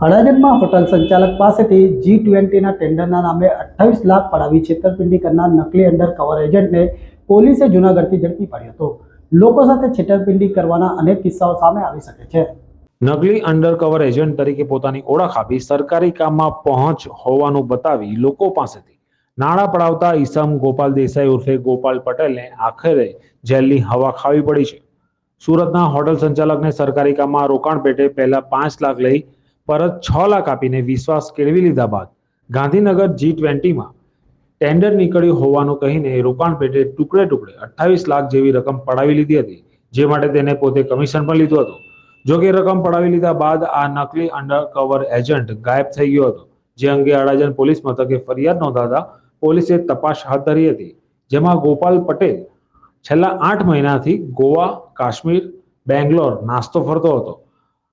અડાજણમાં hotel સંચાલક પાસેથી G20ના ટેન્ડરના નામે 28 લાખ પડાવી છેતરપિંડી કરનાર નકલી અંડર કવર એજન્ટને પોલીસે જૂનાગઢથી ઝડપી પાડ્યો હતો। લોકો સાથે છેતરપિંડી કરવાના અનેક કિસ્સાઓ સામે આવી શકે છે। નકલી અંડરકવર એજન્ટ તરીકે પોતાની ઓળખ આપી સરકારી કામમાં પહોંચ હોવાનું બતાવી લોકો પાસેથી નાણાં પડાવતા ઈસમ ગોપાલ દેસાઈ ઉર્ફે ગોપાલ પટેલને આખરે જેલની હવા ખાવી પડી છે। સુરતના હોટલ સંચાલકને સરકારી કામમાં રોકાણ પેટે પહેલા 5 લાખ લઈ પરત 6 લાખ આપીને વિશ્વાસ કેળવી લીધા બાદ ગાંધીનગર G20માં ટેન્ડર નીકળ્યું હોવાનું કહીને રોકાણ પેટે ટુકડે ટુકડે 28 લાખ જેવી રકમ પડાવી લીધી હતી, જે માટે તેને પોતે કમિશન પણ લીધું હતું। જો કે રકમ પડાવી લીધા બાદ આ નકલી અંડરકવર એજન્ટ ગાયબ થઈ ગયો હતો, જે અંગે અડાજણ પોલીસ મથકે ફરિયાદ નોંધાતા પોલીસે તપાસ હાથ ધરી હતી, જેમાં ગોપાલ પટેલ છેલ્લા 8 મહિનાથી ગોવા, કાશ્મીર, બેંગ્લોર નાસ્તો ફરતો હતો।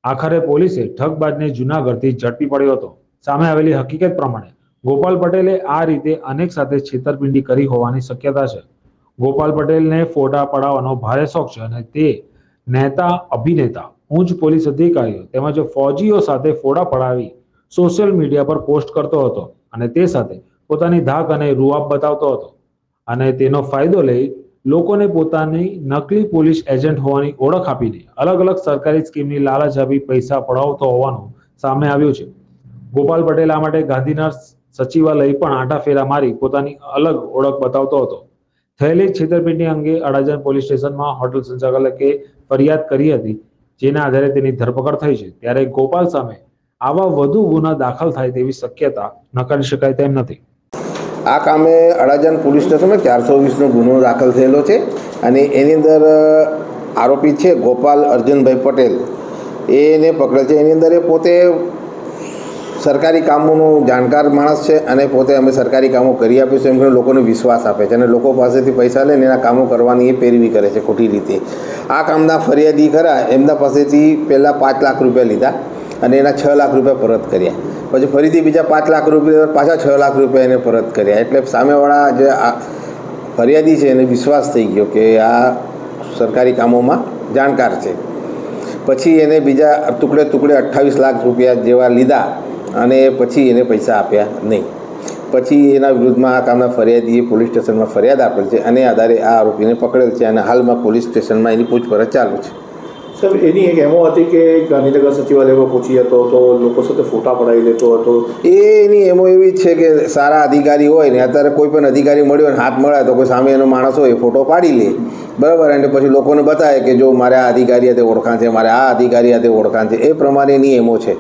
આખરે પોલીસે ઠગબાજને જૂનાગઢથી ઝડપી પડ્યો હતો। સામે આવેલી હકીકત પ્રમાણે ગોપાલ પટેલે આ રીતે અનેક સાથે છેતરપિંડી કરી હોવાની શક્યતા છે। ગોપાલ પટેલને ફોટા પડાવવાનો ભારે શોખ છે અને તે નેતા, અભિનેતા, ઉચ્ચ પોલીસ અધિકારીઓ તેમજ ફૌજીઓ સાથે ફોટા પડાવી સોશિયલ મીડિયા પર પોસ્ટ કરતો હતો અને તે સાથે પોતાની ધાક અને રૂઆબ બતાવતો હતો અને તેનો ફાયદો લઈ લોકોને પોતાની નકલી પોલીસ એજન્ટ હોવાની ઓળખ આપીને અલગ અલગ સરકારી સ્કીમની લાલચ આપી પૈસા પડાવતો હોવાનું સામે આવ્યું છે। ગોપાલ પટેલ આ માટે ગાંધીનગર સચિવાલય પણ આંટા ફેરા મારી પોતાની અલગ ઓળખ બતાવતો હતો। થયેલી છેતરપિંડી અંગે અડાજણ પોલીસ સ્ટેશનમાં હોટલ સંચાલકે ફરિયાદ કરી હતી, જેના આધારે તેની ધરપકડ થઈ છે। ત્યારે ગોપાલ સામે આવા વધુ ગુના દાખલ થાય તેવી શક્યતા નકારી શકાય તેમ નથી। આ કામે અડાજણ પોલીસ સ્ટેશનમાં 420નો ગુનો દાખલ થયેલો છે અને એની અંદર આરોપી છે ગોપાલ અર્જુનભાઈ પટેલ, એને પકડેલ છે। એની અંદર એ પોતે સરકારી કામોનો જાણકાર માણસ છે અને પોતે અમે સરકારી કામો કરી આપીશું એમ કરીને લોકોને વિશ્વાસ આપે છે અને લોકો પાસેથી પૈસા લઈને એના કામો કરવાની એ પેરવી કરે છે ખોટી રીતે। આ કામના ફરિયાદી ખરા એમના પાસેથી પહેલાં 5 લાખ રૂપિયા લીધા અને એના 6 લાખ રૂપિયા પરત કર્યા, પછી ફરીથી બીજા 5 લાખ રૂપિયા પાછા 6 લાખ રૂપિયા એને પરત કર્યા। એટલે સામેવાળા જે આ ફરિયાદી છે એને વિશ્વાસ થઈ ગયો કે આ સરકારી કામોમાં જાણકાર છે। પછી એને બીજા ટુકડે 28 લાખ રૂપિયા જેવા લીધા અને પછી એને પૈસા આપ્યા નહીં। પછી એના વિરુદ્ધમાં આ કામના ફરિયાદીએ પોલીસ સ્ટેશનમાં ફરિયાદ આપેલ છે અને આધારે આ આરોપીને પકડેલ છે અને હાલમાં પોલીસ સ્ટેશનમાં એની પૂછપરછ ચાલુ છે। સાહેબ, એની એક એમો હતી કે ગાંધીનગર સચિવાલયમાં પહોંચી હતો તો લોકો સાથે ફોટા પડાવી લેતો હતો। એની એમો એવી જ છે કે સારા અધિકારી હોય ને અત્યારે કોઈ પણ અધિકારી મળ્યો ને હાથ મળે તો કોઈ સામે એનો માણસ હોય ફોટો પાડી લે, બરાબર, અને પછી લોકોને બતાવે કે જો મારે આ અધિકારી હાથે ઓળખાણ છે, મારે આ અધિકારી હાથે ઓળખાણ છે, એ પ્રમાણેની એમો છે।